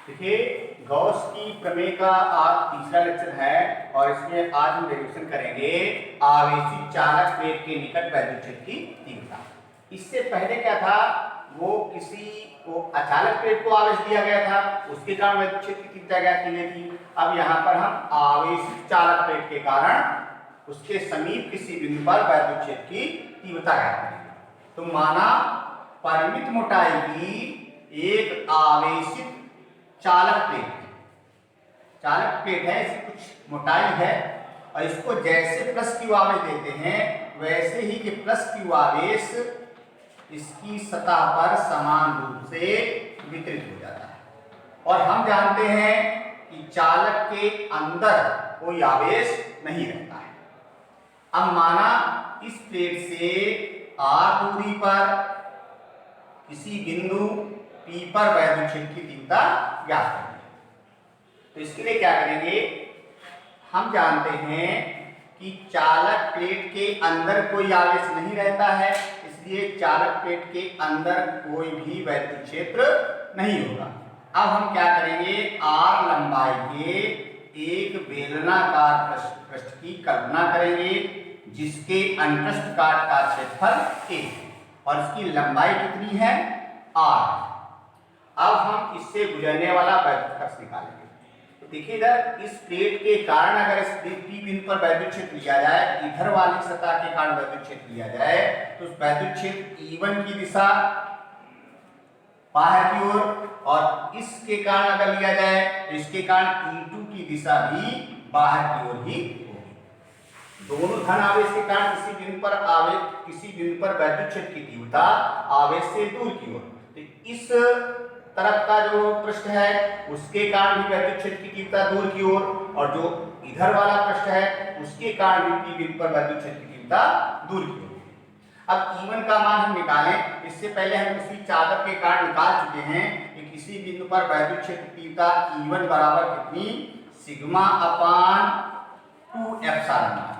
देखिए, गॉस की प्रमेय का आज तीसरा लेक्चर है और इसमें आज हम डेरिवेशन करेंगे आवेशित चालक प्लेट के निकट वैद्युत क्षेत्र की तीव्रता। इससे पहले क्या था, वो किसी को अचालक प्लेट को आवेश दिया गया था, उसके कारण वैद्युत क्षेत्र की तीव्रता ज्ञात की गई थी। अब यहाँ पर हम आवेशित चालक प्लेट के कारण उसके समीप किसी बिंदु पर वैद्युत क्षेत्र की तीव्रता ज्ञात करेंगे। तो माना परिमित मोटाई की एक आवेशित चालक प्लेट है, इसकी कुछ मोटाई है और इसको जैसे प्लस क्यू आवेश देते हैं वैसे ही कि प्लस क्यू आवेश इसकी सतह पर समान रूप से वितरित हो जाता है। और हम जानते हैं कि चालक के अंदर कोई आवेश नहीं रहता है। अब माना इस प्लेट से r दूरी पर किसी बिंदु P पर वैद्युत क्षेत्र की तीव्रता ज्ञात करनी है। तो इसके लिए क्या करेंगे, हम जानते हैं कि चालक प्लेट के अंदर कोई आवेश नहीं रहता है, इसलिए चालक प्लेट के अंदर कोई भी वैद्युत क्षेत्र नहीं होगा। अब हम क्या करेंगे, r लंबाई के एक बेलनाकार पृष्ठ की कल्पना करेंगे जिसके अनुप्रस्थ काट का क्षेत्रफल a और इसकी लंबाई कितनी है, r। अब हम इससे गुजरने वाला वैद्युत फ्लक्स निकालेंगे। तो देखिए, इधर इस प्लेट के कारण अगर इस P बिंदु पर वैद्युत क्षेत्र लिया जाए, इधर वाली सतह के कारण वैद्युत क्षेत्र लिया जाए, तो उस वैद्युत क्षेत्र E1 की दिशा बाहर की ओर और इसके कारण अगर लिया जाए तो इसके कारण E2 की दिशा भी बाहर की ओर ही होगी। दोनों धन आवेश के कारण किसी बिंदु पर वैद्युत क्षेत्र की तीव्रता आवेश से दूर की ओर, तो इस तरफ का जो पृष्ठ है उसके कारण भी वैद्युत क्षेत्र की तीव्रता दूर की ओर और जो इधर वाला पृष्ठ है उसके कारण भी P बिंदु पर वैद्युत क्षेत्र की तीव्रता दूर की ओर। अब E1 का मान हम निकालें, इससे पहले हम किसी चालक के कारण निकाल चुके हैं कि किसी बिंदु पर वैद्युत क्षेत्र तीव्रता E1 बराबर कितनी, सिग्मा अपान 2 एप्सिलॉन नॉट।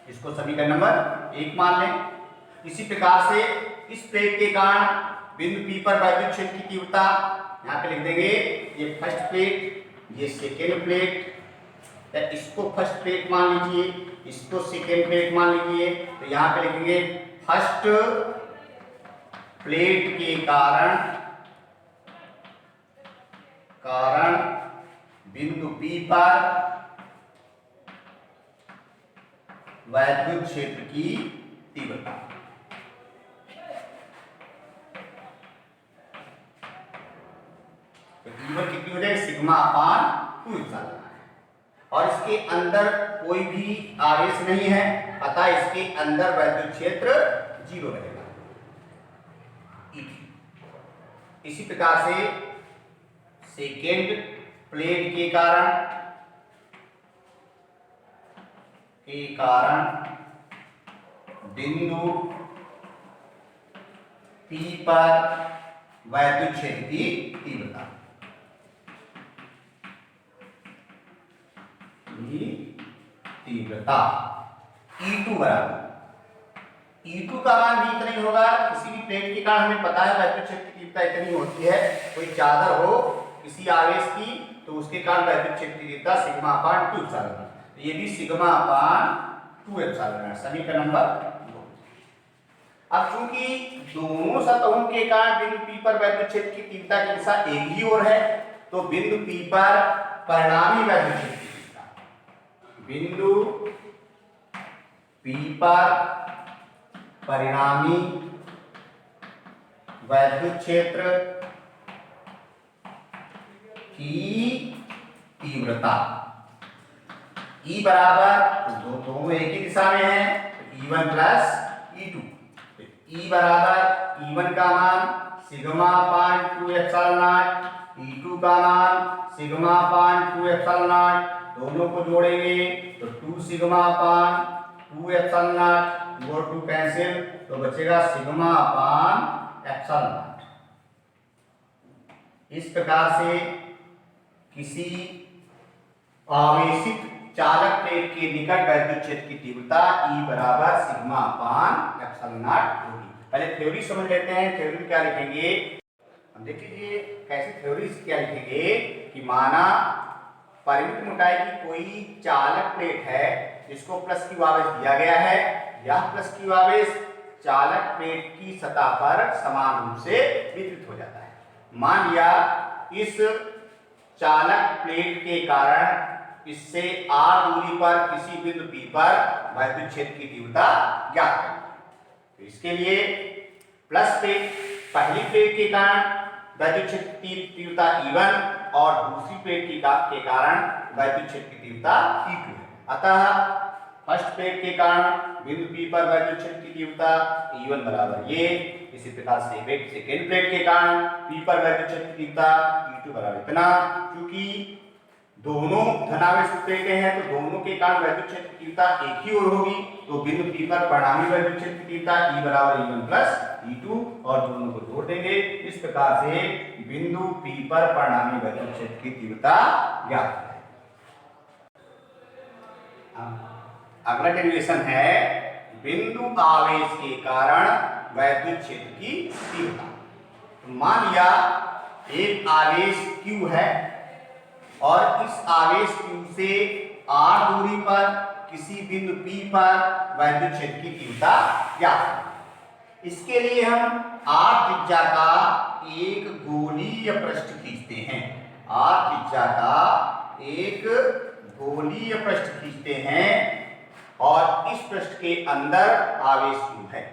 इसको समीकरण नंबर 1 मान लें। इसी प्रकार से इस प्लेट के कारण बिंदु P पर वैद्युत क्षेत्र की तीव्रता यहाँ पे लिख देंगे, ये फर्स्ट प्लेट, ये सेकेंड प्लेट, या इसको फर्स्ट प्लेट मान लीजिए, इसको सेकेंड प्लेट मान लीजिए। तो यहाँ पे लिखेंगे फर्स्ट प्लेट के कारण बिंदु P पर वैद्युत क्षेत्र की तीव्रता। तो E1 कितनी हो जाएगी, सिग्मा अपान 2 एप्सिलॉन और इसके अंदर कोई भी आवेश नहीं है, अतः इसके अंदर वैद्युत क्षेत्र 0 रहेगा। इसी प्रकार से सेकेंड प्लेट के कारण बिंदु P पर वैद्युत क्षेत्र की तीव्रता E2 बराबर, E2 का मान भी इतना ही होगा। किसी भी प्लेट के कारण हमें पता है वैद्युत क्षेत्र की तीव्रता इतनी होती है, कोई चादर हो किसी आवेश की तो उसके कारण वैद्युत क्षेत्र की तीव्रता सिग्मा अपान 2 एप्सिलॉन नॉट, तो ये भी सिग्मा अपान 2 एप्सिलॉन नॉट, समीकरण नंबर 2। अब चूंकि दोनों सतहों के कारण बिंदु P पर वैद्युत क्षेत्र की तीव्रता की दिशा एक ही ओर है, तो बिंदु P पर परिणामी वैद्युत क्षेत्र की तीव्रता, बिंदु P पर परिणामी वैद्युत क्षेत्र की तीव्रता E बराबर, दोनों एक ही दिशा में है, E1 प्लस E2। E बराबर E1 का मान sigma upon 2 epsilon not, E2 का मान सिग्मा अपान 2 एप्सिलॉन नॉट, दोनों को जोड़ेंगे तो 2 सिग्मा अपान 2 एप्सिलॉन नॉट, 2 और 2 कैंसिल, तो बचेगा सिग्मा अपान एप्सिलॉन नॉट। इस प्रकार से किसी आवेशित चालक प्लेट के निकट वैद्युत क्षेत्र की तीव्रता E बराबर सिग्मा अपान एप्सिलॉन नॉट होगी। पहले थ्योरी समझ लेते हैं। थ्योरी में क्या लिखेंगे, हम देख लीजिए कैसे थ्योरी क्या लिखेंगे कि माना परिमित मोटाई की कोई चालक प्लेट है जिसको प्लस क्यू आवेश दिया गया है। यह प्लस क्यू आवेश चालक प्लेट की सतह पर समान रूप से वितरित हो जाता है। मान लिया इस चालक प्लेट के कारण इससे r दूरी पर किसी बिंदु P पर वैद्युत क्षेत्र की तीव्रता ज्ञात करें। तो इसके लिए प्लस प्लेट पहली प्लेट के कारण वैद्युत क्षेत्र की तीव्रता E1 और दूसरी प्लेट के कारण वैद्युत क्षेत्र की तीव्रता E2 है। अतः फर्स्ट प्लेट के कारण बिंदु P पर वैद्युत क्षेत्र की तीव्रता E1 बराबर ये। इसी प्रकार से सेकेंड प्लेट के कारण P पर वैद्युत क्षेत्र की तीव्रता E2 बराबर इतना। क्योंकि दोनों धनावेश प्लेटें हैं तो दोनों के कारण वैद्युत क्षेत्र की तीव्रता एक ही ओर होगी, तो बिंदु P पर परिणामी वैद्युत क्षेत्र की तीव्रता E बराबर E1 प्लस E2 और दोनों को जोड़ देंगे। इस प्रकार से बिंदु P पर परिणामी वैद्युत क्षेत्र की तीव्रता ज्ञात है। अगला डेरिवेशन है बिंदु आवेश के कारण वैद्युत क्षेत्र की तीव्रता। तो मान लिया एक आवेश Q है और इस आवेश Q से r दूरी पर किसी बिंदु P पर वैद्युत क्षेत्र की तीव्रता ज्ञात है। इसके लिए हम r त्रिज्या का एक गोलीय पृष्ठ खींचते हैं। r त्रिज्या का एक गोलीय पृष्ठ खींचते हैं और इस पृष्ठ के अंदर आवेश Q है।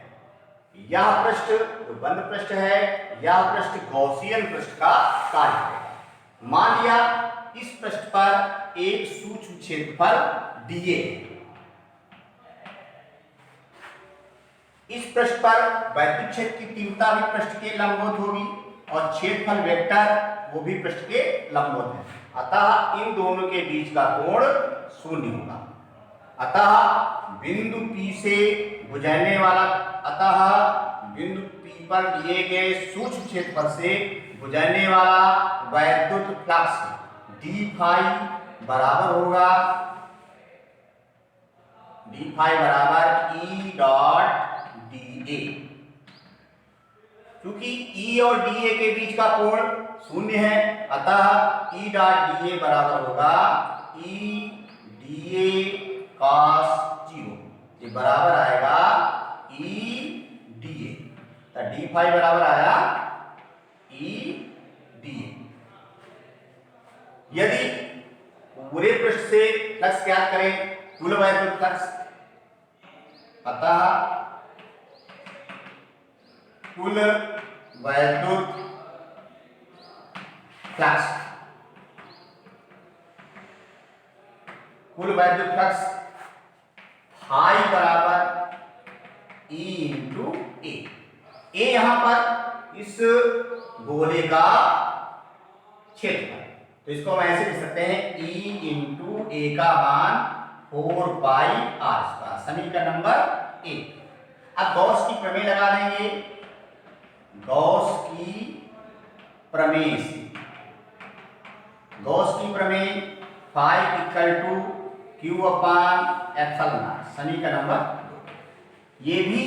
यह पृष्ठ जो बंद पृष्ठ है, यह पृष्ठ गॉसियन पृष्ठ का कार्य करेगा। मान लिया इस पृष्ठ पर एक सूक्ष्म क्षेत्रफल dA है। इस पृष्ठ पर वैद्युत क्षेत्र की तीव्रता भी पृष्ठ के लंबवत होगी और क्षेत्रफल वेक्टर वो भी पृष्ठ के लंबवत है। अतः इन दोनों के बीच का कोण शून्य होगा। अतः बिंदु P से गुजरने वाला बिंदु P पर दिए गए सूक्ष्म क्षेत्रफल से गुजरने वाला वैद्युत फ्लक्स d फाई बराबर होगा d फाई बराबर E डॉट dA। क्योंकि E और dA के बीच का कोण शून्य है, अतः E डॉट dA बराबर होगा E dA cos 0। ये बराबर आएगा E dA। तो d फाई बराबर आया E dA। यदि पूरे पृष्ठ से फ्लक्स ज्ञात करें, कुल वैद्युत फ्लक्स, अतः कुल वैद्युत फ्लक्स फाई बराबर E इंटू ए। ए यहां पर इस गोले का क्षेत्रफल, तो इसको हम ऐसे लिख सकते हैं E इंटू ए का मान 4 पाई r स्क्वायर, समीकरण नंबर 1। अब गॉस की प्रमेय लगा देंगे। गॉस की प्रमेय से गॉस की प्रमेय phi equal to Q upon epsilon naught, समीकरण नंबर 2। ये भी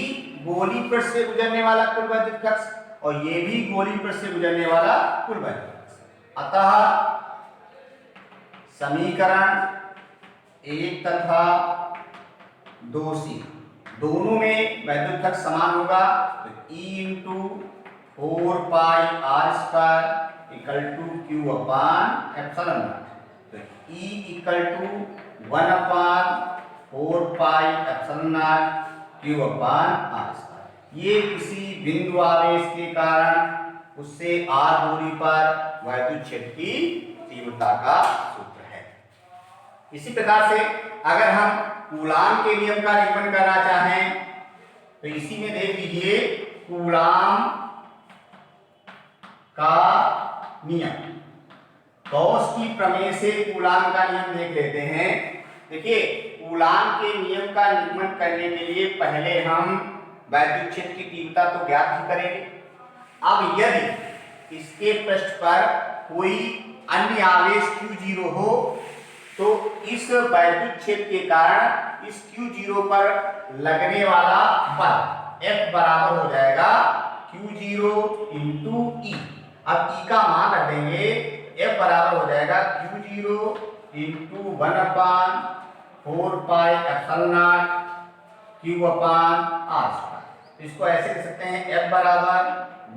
गोली पृष्ठ से गुजरने वाला कुल वैद्युत फ्लक्स और ये भी गोली पृष्ठ से गुजरने वाला कुल वैद्युत फ्लक्स। अतः समीकरण 1 तथा 2C दोनों में वैद्युत फ्लक्स समान होगा। तो E into 4 pi r square equal to Q upon epsilon naught. तो E equal to 1 upon 4 pi epsilon naught Q upon r square. ये किसी बिंदु आवेश के कारण उससे r दूरी पर वैद्युत क्षेत्र की तीव्रता का सूत्र है। इसी प्रकार से अगर हम कूलाम के नियम का निरूपण करना चाहें तो इसी में देख लीजिए कूलाम का नियम। गॉस की प्रमेय से कूलाम का नियम देख लेते हैं। देखिए कूलाम के नियम का निरूपण करने के लिए पहले हम वैद्युत क्षेत्र की तीव्रता तो ज्ञात ही करेंगे। अब यदि इसके पृष्ठ पर कोई अन्य आवेश Q0 हो तो इस वैद्युत क्षेत्र के कारण इस Q0 पर लगने वाला बल F बराबर हो जाएगा Q0 इंटू E। अब ई का मान रख देंगे, F बराबर हो जाएगा Q0 इंटू 1/4πε0 Q/r²। इसको ऐसे लिख सकते हैं, F बराबर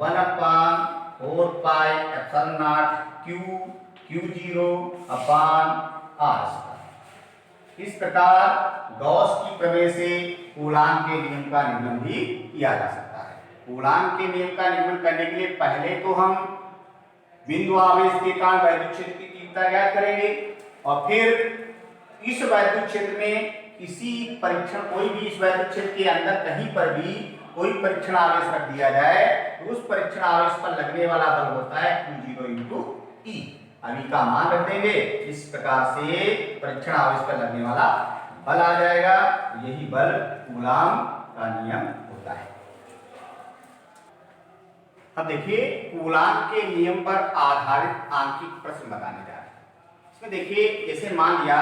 1/4πε0 Q0/r²। इस प्रकार गॉस की प्रमेय से कूलाम के नियम का नियमन भी किया जा सकता है। कूलाम के नियम का नियमन करने के लिए पहले तो हम बिंदु आवेश के कारण वैद्युत क्षेत्र की तीव्रता ज्ञात करेंगे और फिर इस वैद्युत क्षेत्र में किसी परीक्षण, कोई भी इस वैद्युत क्षेत्र के अंदर कहीं पर भी कोई परीक्षण आवेश रख दिया जाए तो उस परीक्षण आवेश पर लगने वाला बल होता है Q0 इंटू E। अभी का मान रख देंगे, इस प्रकार से परीक्षण आवेश पर लगने वाला बल आ जाएगा। यही बल कूलाम का नियम होता है। अब देखिए कूलाम के नियम पर आधारित आंकिक प्रश्न बताने जा रहे हैं। इसमें देखिए जैसे मान लिया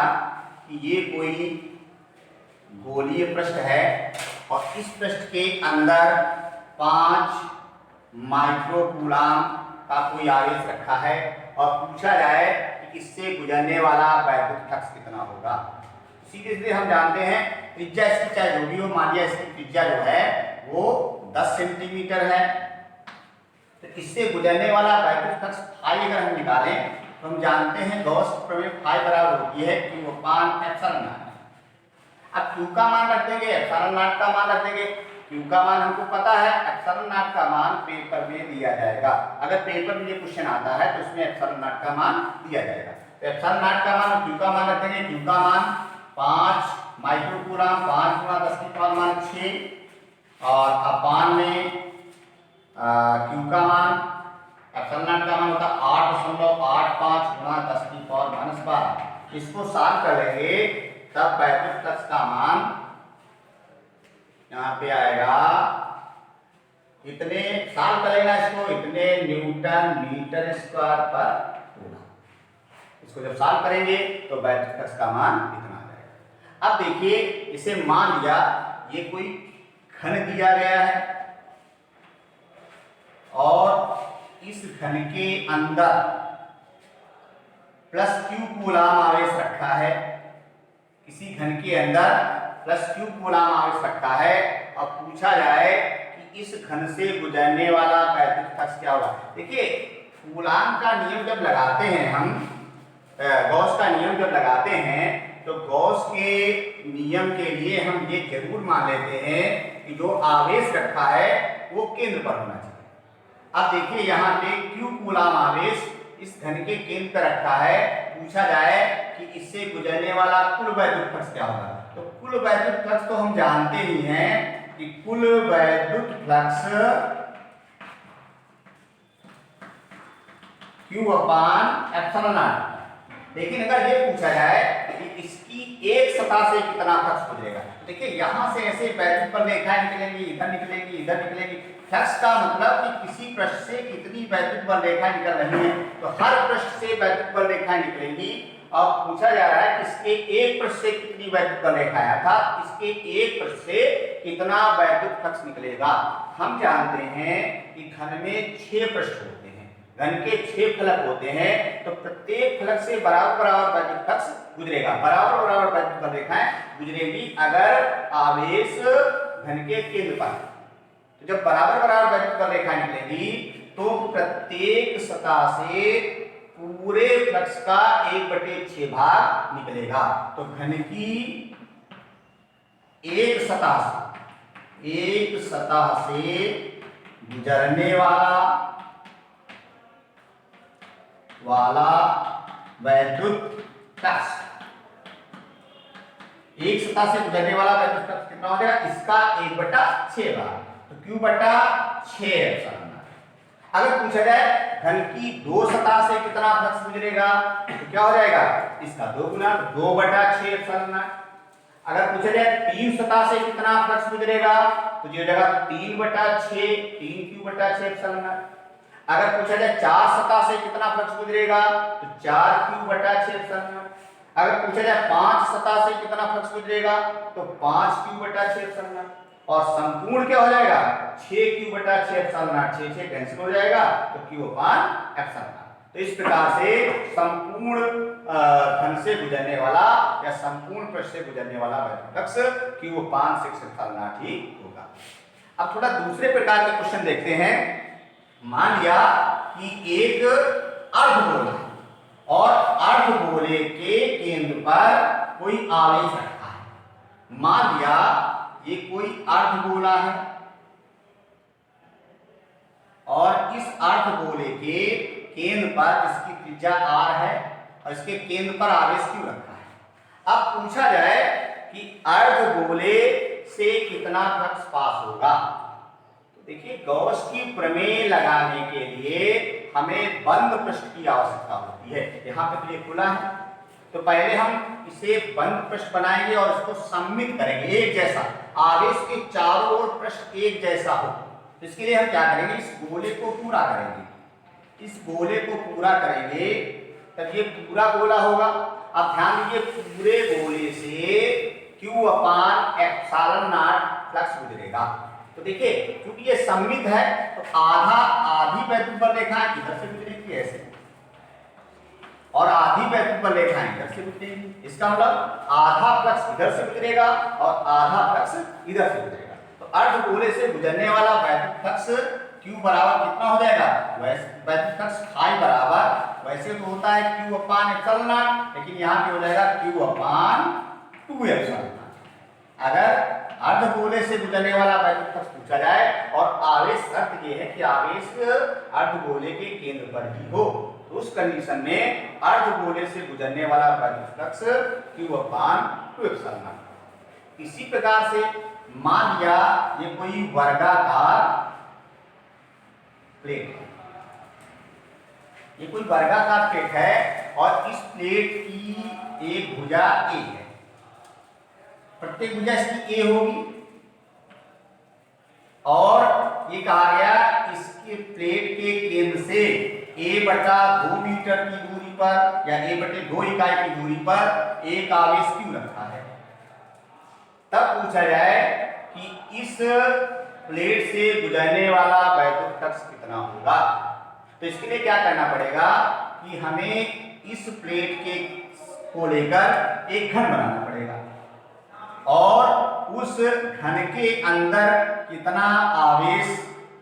कि ये कोई गोलीय पृष्ठ है और इस पृष्ठ के अंदर 5 माइक्रो कूलाम का कोई आवेश रखा है और पूछा जाए कि इससे गुजरने वाला वैद्युत फ्लक्स कितना होगा। सीधे सीधे हम जानते हैं त्रिज्या इसकी चाहे जो भी हो, मान लिया इसकी त्रिज्या जो है वो 10 सेंटीमीटर है, तो इससे गुजरने वाला वैद्युत फ्लक्स फाई अगर हम निकालें तो हम जानते हैं गॉस की प्रमेय फाई बराबर होती है Q/ε0। अब Q का मान रख देंगे, ε0 का मान रख देंगे। Q का मान हमको पता है, ε0 का मान पेपर में दिया जाएगा। अगर पेपर में ये क्वेश्चन आता है तो उसमें ε0 का मान दिया जाएगा। तो ε0 का मान और Q का मान रख देंगे। Q का मान 5 माइक्रो कूलाम, 5 × 10⁻6 और अपान में Q का मान, ε0 का मान होता है 8.85 × 10⁻12। इसको सॉल्व कर लेंगे तब वैद्युत फ्लक्स का मान यहाँ पे आएगा, इतने सॉल्व कर लेना इसको, इतने न्यूटन मीटर स्क्वायर पर कूलम। इसको जब सॉल्व करेंगे तो वैद्युत फ्लक्स का मान इतना आ जाएगा। अब देखिए इसे मान लिया ये कोई घन दिया गया है और इस घन के अंदर +Q कूलाम आवेश रखा है, किसी घन के अंदर +Q कूलाम आवेश रखा है और पूछा जाए कि इस घन से गुजरने वाला वैद्युत फ्लक्स क्या होगा। देखिए कूलाम का नियम जब लगाते हैं हम, गॉस का नियम जब लगाते हैं तो गॉस के नियम के लिए हम ये जरूर मान लेते हैं कि जो आवेश रखा है वो केंद्र पर होना चाहिए। अब देखिए यहाँ पे Q कूलाम आवेश इस घन के केंद्र पर रखा है, पूछा जाए कि इससे गुजरने वाला कुल वैद्युत फ्लक्स क्या होगा। तो कुल वैद्युत फ्लक्स तो हम जानते ही हैं कि कुल वैद्युत फ्लक्स Q/ε0। लेकिन अगर ये पूछा जाए कि इसकी एक सतह से कितना फ्लक्स गुजरेगा, देखिए यहां से ऐसे वैद्युत बल रेखाएं निकलेंगी, इधर निकलेंगी, इधर निकलेंगी। फ्लक्स का मतलब कि किसी पृष्ठ से कितनी वैद्युत बल रेखाएं निकल रही हैं, तो हर पृष्ठ से वैद्युत बल रेखाएं निकलेंगी। और पूछा जा रहा है कि इसके एक पृष्ठ से कितनी वैद्युत बल रेखाएं, अर्थात इसके एक पृष्ठ से कितना वैद्युत फ्लक्स निकलेगा। हम जानते हैं कि घन में 6 पृष्ठ होते हैं, घन के 6 फलक होते हैं, तो प्रत्येक फलक से बराबर बराबर वैद्युत फ्लक्स गुजरेगा, बराबर बराबर वैद्युत बल रेखाएं गुजरेगी अगर आवेश घन के केंद्र पर। तो जब बराबर बराबर वैद्युत बल रेखाएं निकलेंगी तो प्रत्येक सतह से पूरे फ्लक्स का 1/6 भाग निकलेगा। तो घन की एक सतह से गुजरने वाला वैद्युत फ्लक्स, एक सतह से गुजरने वाला वैद्युत फ्लक्स कितना हो जाएगा, इसका 1/6 भाग, तो Q/6ε0। अगर पूछा जाए घन की 2 सतह से कितना फ्लक्स गुजरेगा तो क्या हो जाएगा, इसका 2 गुना 2/6ε0। अगर पूछा जाए 3 सतह से कितना फ्लक्स गुजरेगा तो ये हो जाएगा 3/6, 3Q/6ε0। अगर पूछा जाए 4 सतह से कितना फ्लक्स गुजरेगा तो 4Q/6ε0। अगर पूछा जाए 5 सतह से कितना फ्लक्स गुजरेगा तो 5Q/6ε0। और संपूर्ण क्या हो जाएगा 6q/6 6 कैंसिल हो जाएगा तो q/ε। तो इस प्रकार से संपूर्ण घन से गुजरने वाला या संपूर्ण पृष्ठ से गुजरने वाला वैद्युत फ्लक्स q/6 ही होगा। अब थोड़ा दूसरे प्रकार के क्वेश्चन देखते हैं। मान लिया कि एक अर्धगोला और अर्धगोले के केंद्र पर कोई आवेश रखा है। मान लिया ये कोई अर्धगोला है और इस अर्धगोले के केंद्र पर इसकी त्रिज्या r है और इसके केंद्र पर आवेश क्यों रखा है। अब पूछा जाए कि अर्धगोले से कितना फ्लक्स पास होगा। तो देखिए गॉस की प्रमेय लगाने के लिए हमें बंद पृष्ठ की आवश्यकता होती है। यहाँ पे तो ये खुला है तो पहले हम इसे बंद पृष्ठ बनाएंगे और इसको सममित करेंगे, एक जैसा, आवेश के चारों ओर पृष्ठ एक जैसा हो। तो इसके लिए हम क्या करेंगे, इस गोले को पूरा करेंगे। इस गोले को पूरा करेंगे तब ये पूरा गोला होगा। अब ध्यान दीजिए पूरे गोले से q/ε0 फ्लक्स गुजरेगा। तो देखिए क्योंकि ये सममित है तो आधी वैद्युत बल रेखाएं इधर से गुजरेगी ऐसे और आधी वैद्युत बल रेखाएं इधर से गुजरेगी। इसका मतलब आधा फ्लक्स इधर से गुजरेगा और आधा फ्लक्स इधर से गुजरेगा। तो अर्धगोले से गुजरने वाला वैद्युत फ्लक्स q बराबर कितना हो जाएगा, वैद्युत फ्लक्स फाई बराबर, वैसे तो होता है q/ε0 लेकिन यहाँ पे हो जाएगा q/2ε। अगर अर्धगोले से गुजरने वाला वैद्युत फ्लक्स पूछा जाए और आवेश शर्त ये है कि आवेश अर्धगोले के केंद्र पर ही हो तो उस कंडीशन में अर्धगोले से गुजरने वाला वैद्युत फ्लक्स q/2ε। इसी प्रकार से मान लिया ये कोई वर्गाकार प्लेट है, ये कोई वर्गाकार प्लेट है और इस प्लेट की एक भुजा A है, प्रत्येक भुजा इसकी A होगी और ये कहा गया इसके प्लेट के केंद्र से a/2 मीटर की दूरी पर या a/2 इकाई की दूरी पर एक आवेश क्यों रखा है। तब पूछा जाए कि इस प्लेट से गुजरने वाला वैद्युत फ्लक्स कितना होगा। तो इसके लिए क्या करना पड़ेगा कि हमें इस प्लेट के को लेकर एक घन बनाना पड़ेगा और उस घन के अंदर कितना आवेश,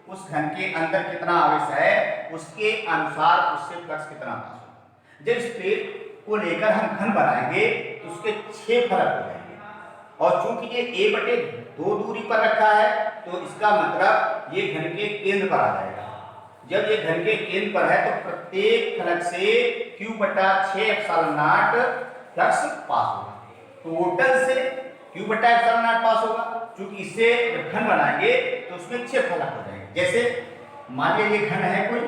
उस घन के अंदर कितना आवेश है उसके अनुसार उससे फ्लक्स कितना पास होगा। जब इस प्लेट को लेकर हम घन बनाएंगे तो उसके 6 फलक हो जाएंगे और चूंकि ये a/2 दूरी पर रखा है तो इसका मतलब ये घन के केंद्र पर आ जाएगा। जब ये घन के केंद्र पर है तो प्रत्येक फलक से q/6ε0 फ्लक्स पास होगा, टोटल से q/ε0 पास होगा। क्योंकि इससे जब घन बनाएंगे तो उसमें 6 फलक हो जाएंगे। जैसे मान लीजिए ये घन है कोई,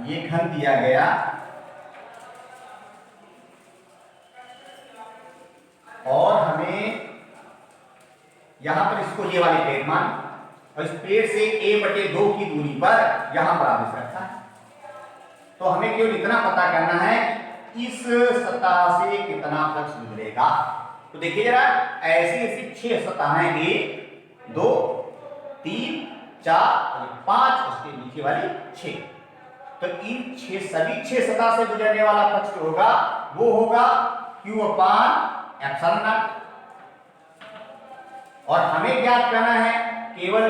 ये घन दिया गया और हमें यहां पर इसको ये वाली प्लेट मान और इस प्लेट से a/2 की दूरी पर यहां पर आवेश रखा है। तो हमें केवल इतना पता करना है इस सतह से कितना फ्लक्स गुजरेगा। तो देखिए जरा ऐसी 6 सतहें 1 2 3 4 5 उसके नीचे वाली 6। तो इन सभी 6 सतह से गुजरने वाला फ्लक्स जो होगा वो होगा q/ε0 और हमें ज्ञात करना है केवल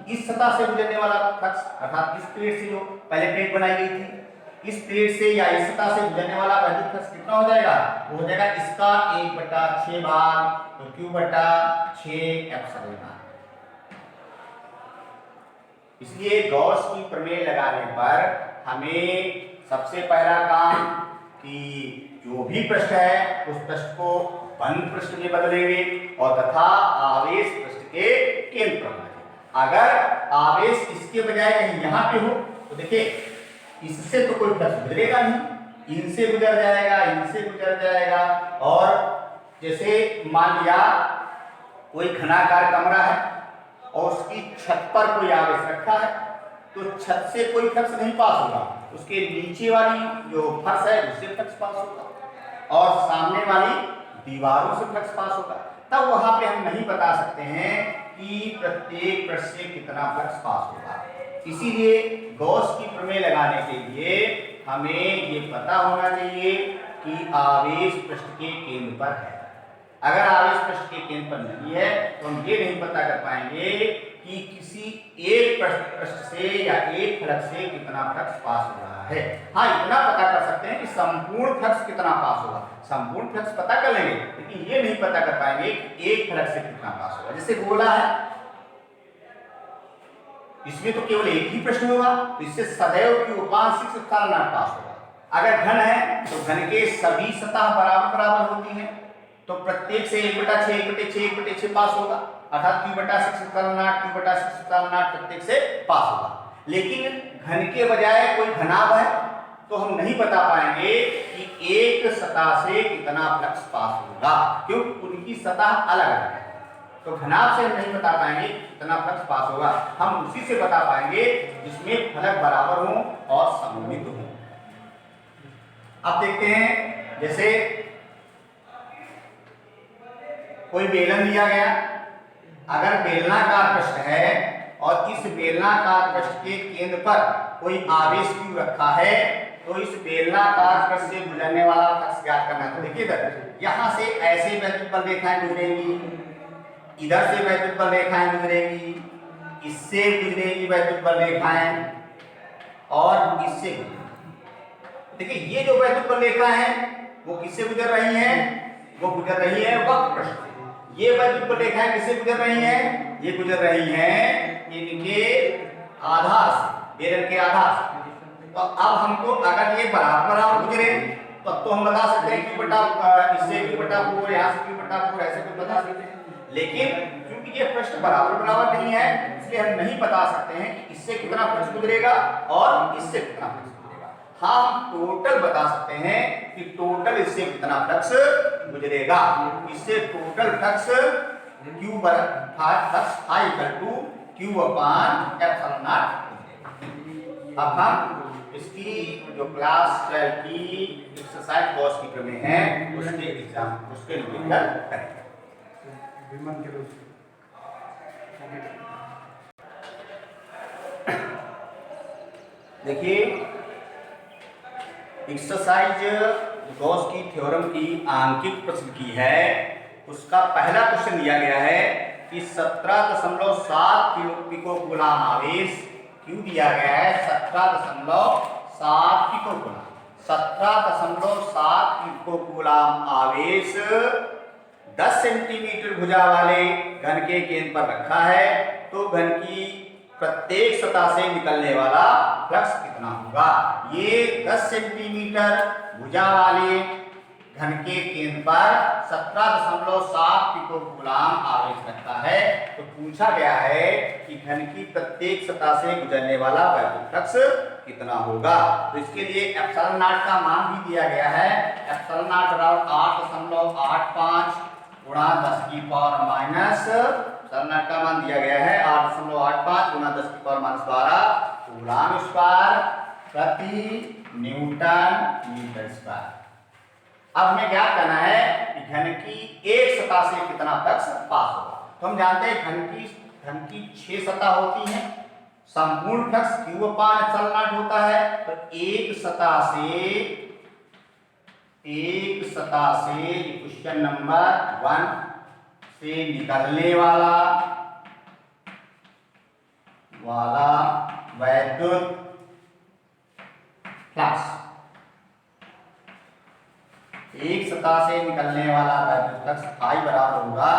इस सतह से गुजरने वाला फ्लक्स अर्थात इस प्लेट से जो पहले प्लेट बनाई गई थी इस प्लेट से या इस सतह से गुजरने वाला वैद्युत फ्लक्स कितना हो जाएगा, वो हो जाएगा इसका 1/6 भाग तो q/6ε। इसलिए गॉस की प्रमेय लगाने पर हमें सबसे पहला काम कि जो भी पृष्ठ है उस पृष्ठ को बंद पृष्ठ में बदलेंगे और तथा आवेश पृष्ठ के केंद्र पर होगा। अगर आवेश इसके बजाय कहीं यहाँ पे हो तो देखिए इससे तो कोई फ्लक्स गुजरेगा नहीं, इनसे गुजर जाएगा, इनसे गुजर जाएगा। और जैसे मान लिया कोई घनाकार कमरा है और उसकी छत पर कोई आवेश रखा है तो छत से कोई फ्लक्स नहीं पास होगा, उसके नीचे वाली जो फर्श है उससे फ्लक्स पास होगा और सामने वाली दीवारों से फ्लक्स पास होगा। तब वहां पे हम नहीं बता सकते हैं कि प्रत्येक पृष्ठ से कितना फ्लक्स पास होगा। इसीलिए गॉस की प्रमेय लगाने के लिए हमें ये पता होना चाहिए कि आवेश पृष्ठ के केंद्र पर है। अगर आवेश पृष्ठ के केंद्र पर नहीं है तो हम ये नहीं पता कर पाएंगे कि किसी एक पृष्ठ से या एक फलक से कितना फ्लक्स पास हो रहा है। हाँ, इतना पता कर सकते हैं कि संपूर्ण फ्लक्स कितना पास होगा, संपूर्ण फ्लक्स पता कर लेंगे, लेकिन ये नहीं पता कर पाएंगे कि एक फलक से कितना पास होगा। जैसे गोला है, इसमें तो केवल एक ही प्रश्न होगा, तो इससे सदैव Q/6 पास होगा। अगर घन है तो घन के सभी सतह बराबर बराबर होती हैं, तो प्रत्येक से 1/6 1/6 1/6 पास होगा, अर्थात Q/6 Q/6 प्रत्येक से पास होगा। लेकिन घन के बजाय कोई घनाभ है तो हम नहीं बता पाएंगे कि एक सतह से कितना फ्लक्स पास होगा, क्योंकि उनकी सतह अलग अलग है। तो घनाभ से हम नहीं बता पाएंगे कितना फ्लक्स पास होगा, हम उसी से बता पाएंगे जिसमें फलक बराबर हो और सममित हो। अब देखते हैं, जैसे कोई बेलन दिया गया, अगर बेलनाकार पृष्ठ है और इस बेलनाकार पृष्ठ के केंद्र पर कोई आवेश Q रखा है, तो इस बेलनाकार पृष्ठ से गुजरने वाला फ्लक्स ज्ञात करना है। तो देखिए इधर यहां से ऐसे वैद्युत बल रेखाएं गुजरेंगी, इधर से वैद्युत बल रेखाएं गुजरेंगी, इससे गुजरेगी वैद्युत बल रेखाएं और इससे गुजरेगी। देखिए ये जो वैद्युत बल रेखा है वो किससे गुजर रही है, वो गुजर रही है वक्र पृष्ठ से। ये वैद्युत बल रेखाएं किससे गुजर रही हैं, ये गुजर रही हैं इनके आधार से, बेलन के आधार से। तो अब हमको अगर ये बराबर बराबर गुजरे तो हम बता सकते हैं Q/, इससे Q/4, यहाँ से Q/4 ऐसे कुछ बता सकते हैं। लेकिन क्योंकि ये पृष्ठ बराबर बराबर नहीं है, इसलिए हम नहीं बता सकते हैं कि इससे कितना फ्लक्स गुजरेगा और इससे कितना फ्लक्स गुजरेगा। हाँ, हम टोटल बता सकते हैं कि टोटल इससे कितना फ्लक्स गुजरेगा। इससे टोटल फ्लक्स Q/Q/0 अब हम इसकी जो क्लास 12 की एक्सरसाइज गॉस की प्रमेय है उसके एग्जाम उसके निवेदन करेंगे। देखिए एक्सरसाइज गॉस की थ्योरम की आंकिक प्रश्न की है, उसका पहला क्वेश्चन दिया गया है कि 17.7 पिकोकूलम आवेश Q दिया गया है 17.7 पिकोकूलम। 17.7 पिकोकूलम आवेश 10 सेंटीमीटर भुजा वाले घन के केंद्र पर रखा है, तो घन की प्रत्येक सतह से निकलने वाला फ्लक्स कितना होगा। ये 10 सेंटीमीटर भुजा वाले घन के केंद्र पर 17.7 पिकोकूलम आवेश रखता है, तो पूछा गया है कि घन की प्रत्येक सतह से गुजरने वाला वैद्युत फ्लक्स कितना होगा। तो इसके लिए एप्सिलॉन नॉट का मान भी दिया गया है, एप्सिलॉन नॉट बराबर 8.85 गुणा 10 की पावर माइनस, एप्सिलॉन नॉट का मान दिया गया है 8.85 गुणा 10 की पावर माइनस 12 कूलम स्क्वायर प्रति न्यूटन मीटर स्क्वायर। अब हमें ज्ञात करना है कि घन की एक सतह से कितना फ्लक्स पास होगा। तो हम जानते हैं घन की 6 सतह होती हैं, संपूर्ण फ्लक्स Q/ε0 होता है। तो एक सतह से क्वेश्चन नंबर 1 से निकलने वाला वैद्युत फ्लक्स, एक सतह से निकलने वाला वैद्युत फ्लक्स I बराबर होगा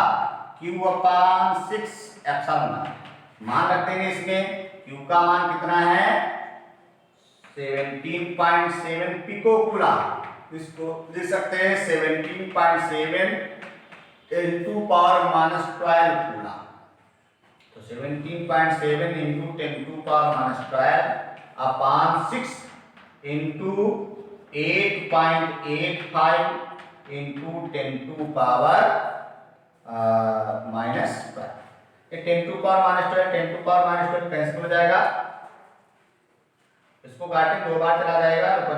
Q/6 एप्सिलॉन। मान रखते हैं इसमें Q का मान कितना है 17.7 पिकोकूलम, इसको लिख सकते हैं 17.7 × 10⁻12 कूलम। तो 17.7 × 10⁻12 अपॉन 6 × 8.85 × 10⁻12 ये 10⁻12 कैंसिल हो जाएगा, इसको काटे 2 बार चला जाएगा, तो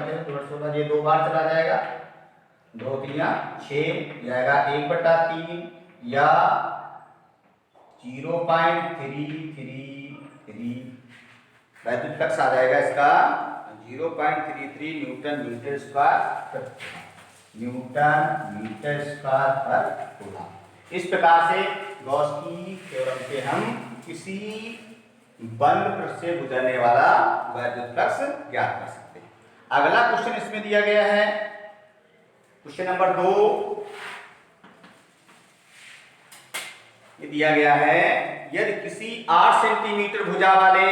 ये 2 बार चला जाएगा, 2 × 3 = 6 जाएगा 1/3 या 0.333 वैद्युत फ्लक्स आ जाएगा इसका 0.33 न्यूटन मीटर स्क्वायर पर कूलम। इस प्रकार से गॉस की थ्योरम से हम किसी बंद पृष्ठ से गुजरने वाला वैद्युत फ्लक्स ज्ञात कर सकते हैं। अगला क्वेश्चन इसमें दिया गया है, क्वेश्चन नंबर 2 ये दिया गया है, यदि किसी 8 सेंटीमीटर भुजा वाले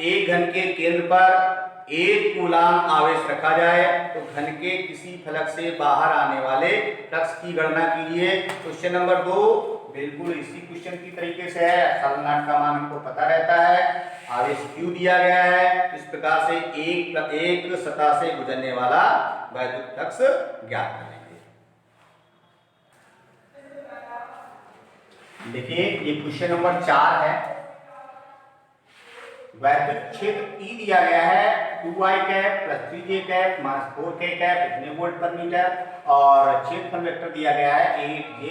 एक घन के केंद्र पर 1 कूलाम आवेश रखा जाए तो घन के किसी फलक से बाहर आने वाले फ्लक्स की गणना कीजिए। क्वेश्चन नंबर 2 बिल्कुल इसी क्वेश्चन की तरीके से है, एप्सिलॉन नॉट का मान हमको पता रहता है, आवेश Q दिया गया है, इस प्रकार से एक सतह से गुजरने वाला वैद्युत फ्लक्स ज्ञात करेंगे। देखिए ये क्वेश्चन नंबर 4 है, वैद्युत क्षेत्र E दिया गया है 2I cap plus 3J cap minus 4K cap इतने वोल्ट पर मीटर और क्षेत्रफल वेक्टर दिया गया है 8J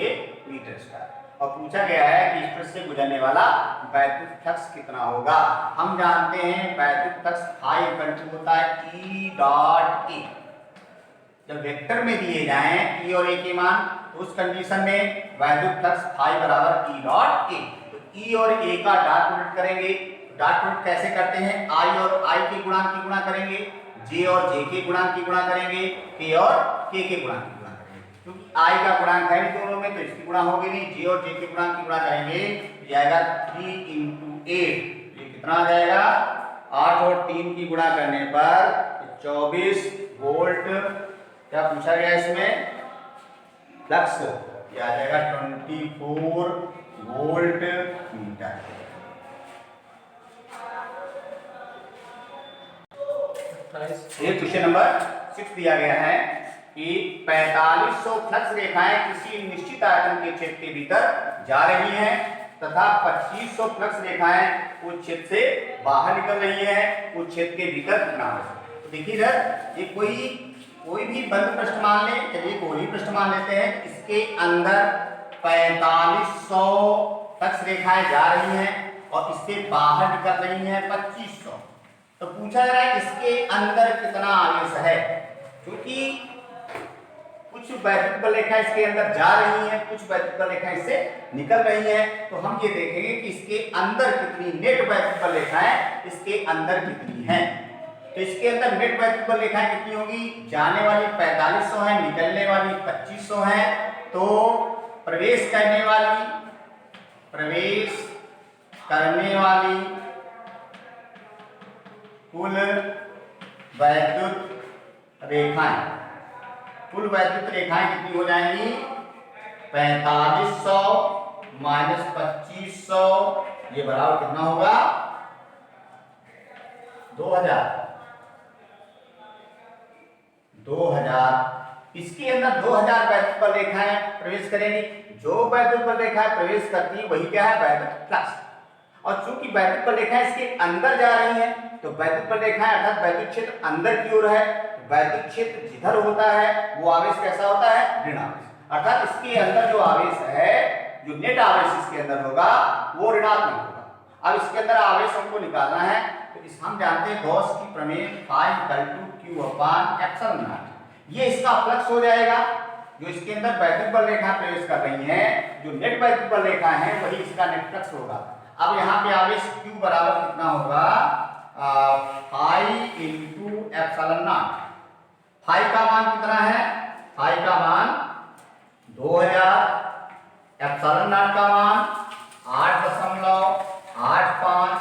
मीटर स्क्वायर और पूछा गया है कि इस पृष्ठ से गुजरने वाला वैद्युत फ्लक्स कितना होगा। हम जानते हैं वैद्युत फ्लक्स फाई इक्वल टू होता है E डॉट A। जब वेक्टर में दिए जाएं E और A के मान तो उस कंडीशन में वैद्युत फ्लक्स फाई बराबर E डॉट A। तो E और A का डॉट प्रोडक्ट करेंगे, डॉट प्रोडक्ट कैसे करते हैं, I और I के गुणांक की गुणा करेंगे, J और J के गुणांक की गुणा करेंगे, K और K के गुणांक की गुणा करेंगे। क्योंकि I का गुणांक है नहीं दोनों में तो इसकी गुणा होगी नहीं, J और J के गुणांक की गुणा करेंगे तो जाएगा 3 × 8। ये कितना आ जाएगा, 8 और 3 की गुणा करने पर 24 वोल्ट क्या पूछा गया इसमें फ्लक्स, ये आ जाएगा 24 वोल्ट मीटर। ये क्वेश्चन नंबर 6 दिया गया है कि 4500 फ्लक्स रेखाएं किसी निश्चित आयतन के क्षेत्र के भीतर जा रही हैं तथा 2500 फ्लक्स रेखाएं उस क्षेत्र से बाहर निकल रही हैं, उस क्षेत्र के भीतर कितना है। तो देखिए इधर ये कोई भी बंद पृष्ठ मान ले, चलिए कोई पृष्ठ मान लेते हैं, इसके अंदर 4500 फ्लक्स रेखाएं जा रही हैं और इससे बाहर निकल रही हैं 2500। तो पूछा जा रहा है इसके अंदर कितना आवेश है, क्योंकि कुछ वैद्युत बल रेखाएं इसके अंदर जा रही हैं, कुछ वैद्युत बल रेखाएं इससे निकल रही हैं। तो हम ये देखेंगे कि इसके अंदर कितनी नेट वैद्युत बल रेखाएं इसके अंदर कितनी हैं। तो इसके अंदर नेट वैद्युत बल रेखाएं कितनी होगी, जाने वाली 4500 है, निकलने वाली 2500 है। तो प्रवेश करने वाली कुल वैद्युत रेखाएं कितनी हो जाएंगी, 4500 माइनस 2500 ये बराबर कितना होगा 2000। इसके अंदर 2000 वैद्युत बल रेखाएं प्रवेश करेंगी। जो वैद्युत बल रेखाएं प्रवेश करती है वही क्या है, वैद्युत फ्लक्स। और चूंकि वैद्युत बल रेखाएं इसके अंदर जा रही हैं तो वैद्युत बल रेखाएं अर्थात वैद्युत क्षेत्र अंदर की ओर है, वैद्युत क्षेत्र जिधर होता है वो आवेश कैसा होता है, ऋण आवेश। अर्थात इसके अंदर जो आवेश है, जो नेट आवेश इसके अंदर होगा वो ऋणात्मक होगा। अब इसके अंदर आवेश हमको निकालना है तो हम जानते हैं गॉस की प्रमेय phi equal to Q upon epsilon naught. ये इसका फ्लक्स हो जाएगा, जो इसके अंदर वैद्युत बल रेखा प्रवेश कर रही हैं, जो नेट वैद्युत बल रेखा है वही इसका नेट फ्लक्स होगा। अब यहाँ पे आवेश Q बराबर कितना होगा, फाई इंटू एप्सिलॉन नॉट। फाई का मान कितना है, फाई का मान 2000, एप्सिलॉन नॉट का मान 8.85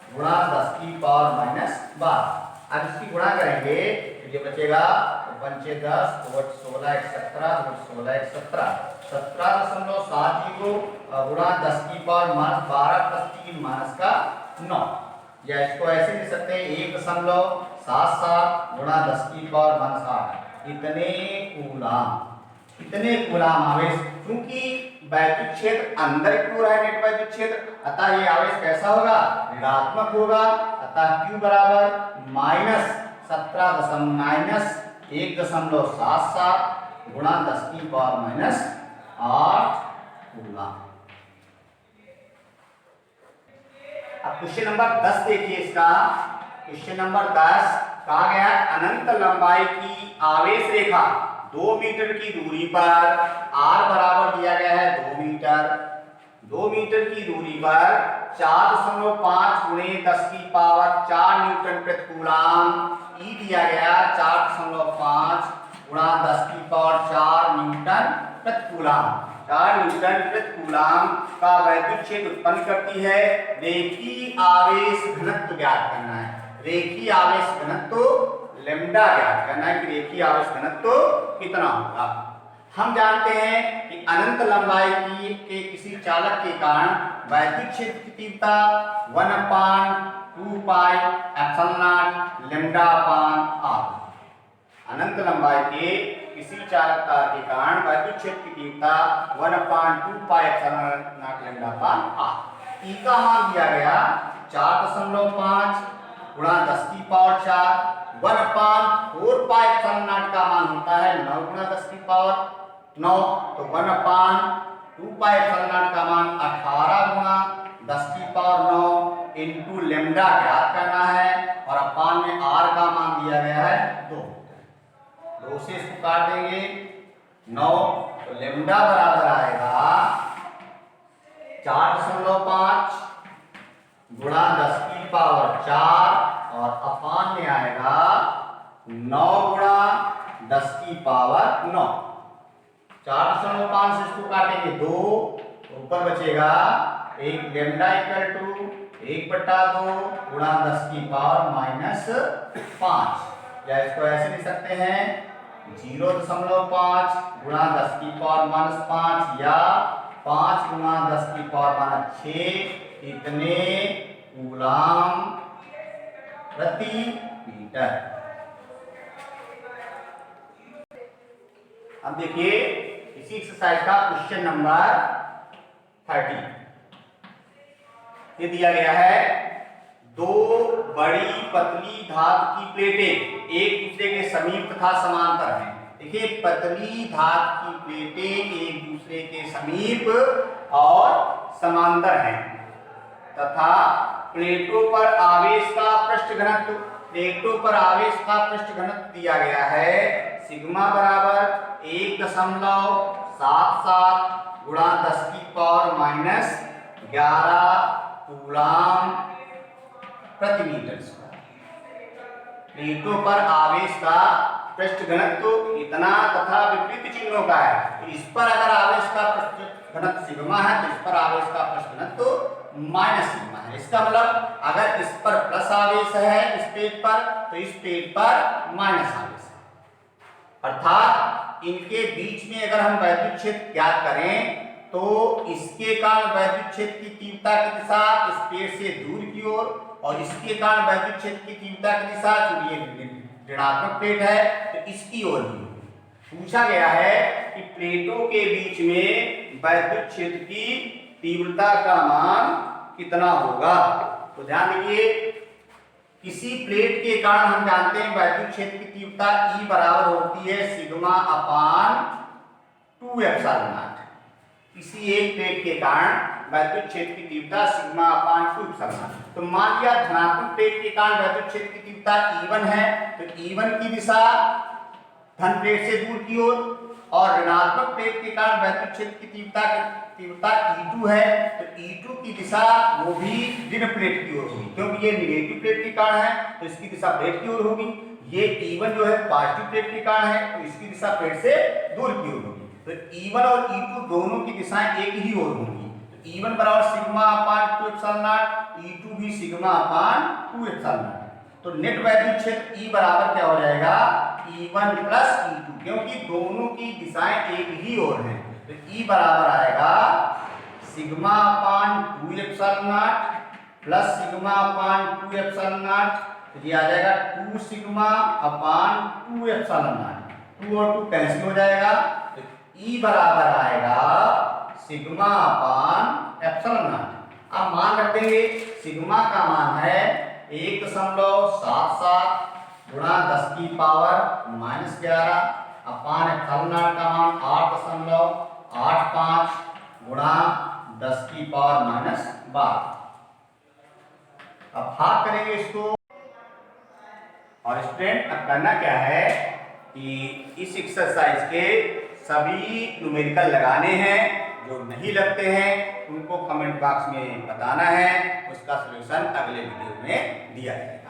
गुणा 10 की पावर माइनस 12। अब इसकी गुणा करेंगे तो ये बचेगा 5 10 16 1 17 16 1 17 17.70 गुणा 10 की पावर माइनस 12 प्लस 3 माइनस का 9, या इसको ऐसे लिख सकते हैं 1.77 गुणा 10 की पावर माइनस 8। इतने कूलाम आवेश, क्योंकि वैद्युत क्षेत्र अंदर की ओर है नेट वैद्युत क्षेत्र, अतः ये आवेश कैसा होगा, ऋणात्मक होगा। अतः Q बराबर माइनस 1.77 गुणा 10 की पावर माइनस 8 कूलम। अब क्वेश्चन नंबर 10 देखिए इसका। क्वेश्चन नंबर 10 कहा गया अनंत लंबाई की आवेश रेखा 2 मीटर की दूरी पर r बराबर दिया गया है 2 मीटर। 2 मीटर की दूरी पर 4.5 गुणे 10 की पावर 4 न्यूटन प्रति कूलम ई दिया गया 4.5 गुणा 10 की पावर 4 न्यूटन प्रति कूलम। 4 न्यूटन प्रति कूलम का वैद्युत क्षेत्र उत्पन्न करती है। रेखीय आवेश घनत्व ज्ञात करना है। रेखीय आवेश घनत्व लैम्डा ज्ञात करना है कि रेखीय आवेश घनत्व कितना होगा। हम जानते हैं कि अनंत लंबाई की के किसी चालक के कारण वैद्युत क्षेत्र की तीव्रता 1/2 pi epsilon naught lambda upon R. अनंत लंबाई के किसी चालक तार के कारण वैद्युत क्षेत्र की तीव्रता 1/2 pi epsilon naught lambda upon R. E का मान दिया गया 4.5 गुणा 10 की पावर 4 1/4 पाई एप्सिलॉन नॉट का मान होता है 9 गुणा 10 की पावर 9। तो 1/2 पाई एप्सिलॉन नॉट का मान 18 गुणा 10 की पावर 9 इनटू लैम्डा ज्ञात करना है और अपान में आर का मान दिया गया है 2। 2 से इसको काट देंगे 9 तो लैम्डा बराबर आएगा 4.5 गुणा 10 की पावर 4 और अपान में आएगा 9 गुणा 10 की पावर 9। 4.5 से इसको काटेंगे 2 ऊपर बचेगा 1 लैम्डा इक्वल टू 1/2 गुणा 10 की पावर -5 या इसको ऐसे लिख सकते हैं 0.5 गुणा 10 की पावर -5 या 5 गुणा 10 की पावर -6 इतने कूलम प्रति मीटर। अब देखिए इसी एक्सरसाइज का क्वेश्चन नंबर 30 ये दिया गया है 2 बड़ी पतली धातु की प्लेटें एक दूसरे के समीप तथा समांतर हैं। देखिए पतली धातु की प्लेटें एक दूसरे के समीप और समांतर हैं तथा प्लेटों पर आवेश का पृष्ठ घनत्व दिया गया है सिग्मा बराबर 1.77 गुणा 10 की पावर -11 कूलम प्रति मीटर स्क्वायर। प्लेटों पर आवेश का पृष्ठ घनत्व इतना तथा विपरीत चिन्हों का है। तो इस पर अगर आवेश का पृष्ठ घनत्व सिग्मा है तो इस पर आवेश का पृष्ठ घनत्व माइनस सिग्मा है। इसका मतलब अगर इस पर प्लस आवेश है इस प्लेट पर तो इस प्लेट पर माइनस आवेश है। अर्थात इनके बीच में अगर हम वैद्युत क्षेत्र ज्ञात करें तो इसके कारण वैद्युत क्षेत्र की तीव्रता की दिशा इस प्लेट से दूर की ओर और इसके कारण वैद्युत क्षेत्र की तीव्रता की दिशा जो ये ऋणात्मक प्लेट है तो इसकी ओर ही पूछा गया है कि प्लेटों के बीच में वैद्युत क्षेत्र की तीव्रता का मान कितना होगा। तो ध्यान दीजिए किसी प्लेट के कारण हम जानते हैं वैद्युत क्षेत्र की तीव्रता E बराबर होती है सिग्मा अपान 2 एप्सिलॉन नॉट। किसी एक प्लेट के कारण वैद्युत क्षेत्र की तीव्रता सिग्मा अपान 2 एप्सिलॉन नॉट। तो मान लिया धनात्मक प्लेट के कारण वैद्युत क्षेत्र की तीव्रता E1 है तो E1 की दिशा धन प्लेट से दूर की ओर और ऋणात्मक प्लेट के कारण वैद्युत क्षेत्र की तीव्रता E2 है तो E2 की दिशा वो भी ऋण प्लेट की ओर होगी क्योंकि ये निगेटिव प्लेट के कारण है तो इसकी दिशा प्लेट की ओर होगी। ये E1 जो है पॉजिटिव प्लेट के कारण है तो इसकी दिशा प्लेट से दूर की ओर होगी। तो E1 और E2 दोनों की दिशाएं एक ही ओर होंगी। तो E1 बराबर sigma upon 2 epsilon not E2 भी सिग्मा अपान 2 एप्सिलॉन नॉट। तो नेट वैद्युत क्षेत्र E बराबर क्या हो जाएगा E1 प्लस E2 क्योंकि दोनों की दिशाएं एक ही ओर हैं तो E बराबर आएगा sigma upon 2 epsilon not plus sigma upon 2 epsilon naught तो ये आ जाएगा 2 सिग्मा अपान 2 एप्सिलॉन नॉट 2 और 2 कैंसिल हो जाएगा तो E बराबर आएगा सिग्मा अपान एप्सिलॉन नॉट। अब मान रख देंगे सिग्मा का मान है 1.77 गुणा 10 की पावर -11 अपान एप्सिलॉन नॉट का मान 8.85 गुणा 10 की पावर माइनस 12। अब भाग करेंगे इसको। और स्टूडेंट अब करना क्या है कि इस एक्सरसाइज के सभी न्यूमेरिकल लगाने हैं, जो नहीं लगते हैं उनको कमेंट बॉक्स में बताना है, उसका सलूशन अगले वीडियो में दिया जाएगा।